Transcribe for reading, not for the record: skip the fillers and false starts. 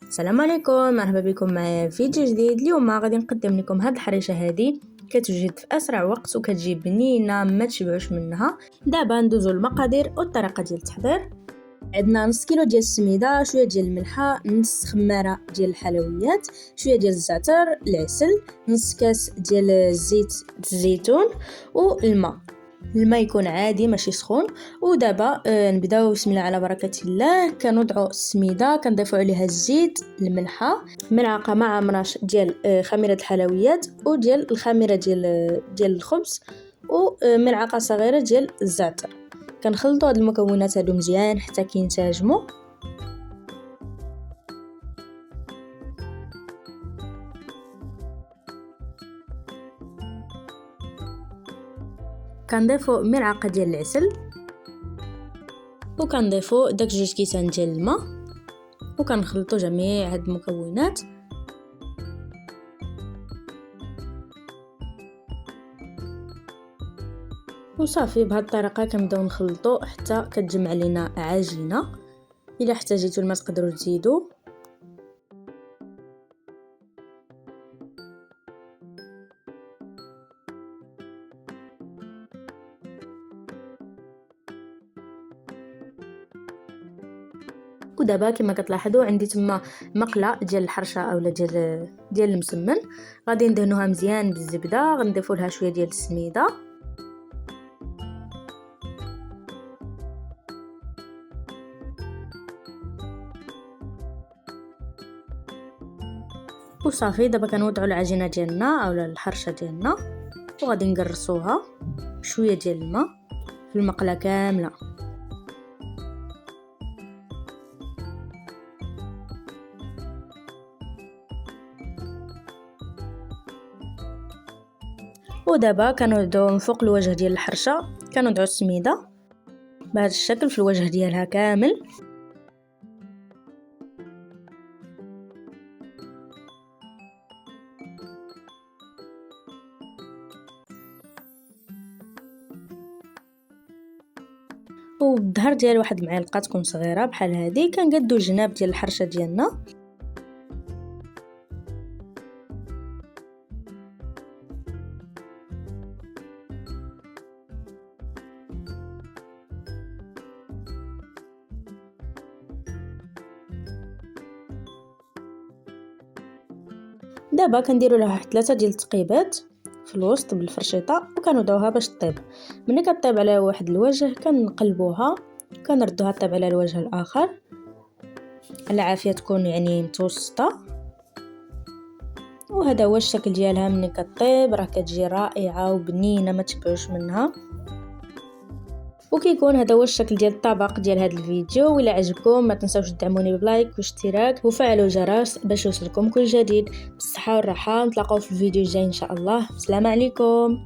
السلام عليكم، مرحبا بكم معايا في فيديو جديد. اليوم غادي نقدم لكم هاد الحريشه هذه كتوجد في اسرع وقت وكتجي بنينه ما تشبعوش منها. دابا ندوزو المقادير والطريقه ديال التحضير. عندنا نص كيلو ديال السميده، شويه ديال الملحه، نص خماره ديال الحلويات، شويه ديال الزعتر، العسل، نص كاس ديال زيت الزيتون والماء. الماء يكون عادي ماشي سخون. ودابا نبداو بسم الله على بركه الله. كنوضعوا السميده، كنضيفوا عليها الزيت، الملحه، ملعقه مع مرش ديال خميره الحلويات وديال الخميره ديال الخبز وملعقه صغيره ديال الزعتر. كنخلطوا هاد المكونات هادو مزيان حتى كينسجموا. كنضيفوا ملعقه ديال العسل وكنضيفوا داك 2 كيسان ديال الماء وكنخلطوا جميع هاد المكونات. وصافي بهاد الطريقه كنبداو نخلطوا حتى كتجمع لينا عجينه. الا احتاجيتوا الماء تقدروا تزيدوا. ودابا كما كتلاحظوا عندي تما مقله ديال الحرشه اولا ديال المسمن. غادي ندهنوها مزيان بالزبده، غنضيفوا لها شويه ديال السميده وصافي. دابا كنوضعوا العجينه ديالنا اولا الحرشه ديالنا وغادي نقرصوها بشويه ديال الماء في المقله كامله. ودابا كنوضعوا من فوق الوجه ديال الحرشه، كنوضعوا السميده بهذا الشكل في الوجه ديالها كامل. وبالظهر ديال واحد المعلقه تكون صغيره بحال هذه كنقادو الجناب ديال الحرشه ديالنا. دابا كنديروا لها 3 ديال التقيبات في الوسط بالفرشيطه وكنوضعوها باش طيب. ملي كطيب على واحد الوجه كنقلبوها كنردوها طيب على الوجه الاخر. العافيه تكون يعني متوسطه. وهذا هو الشكل ديالها ملي كطيب، راه كتجي رائعه وبنينه ما تشبعوش منها. وكيكون هذا هو الشكل ديال الطبق ديال هذا الفيديو. وإلا عجبكم ما تنساوش تدعموني بلايك واشتراك وفعلوا الجرس باش يوصلكم كل جديد. بالصحه والراحه، نتلاقاو في الفيديو الجاي ان شاء الله. السلام عليكم.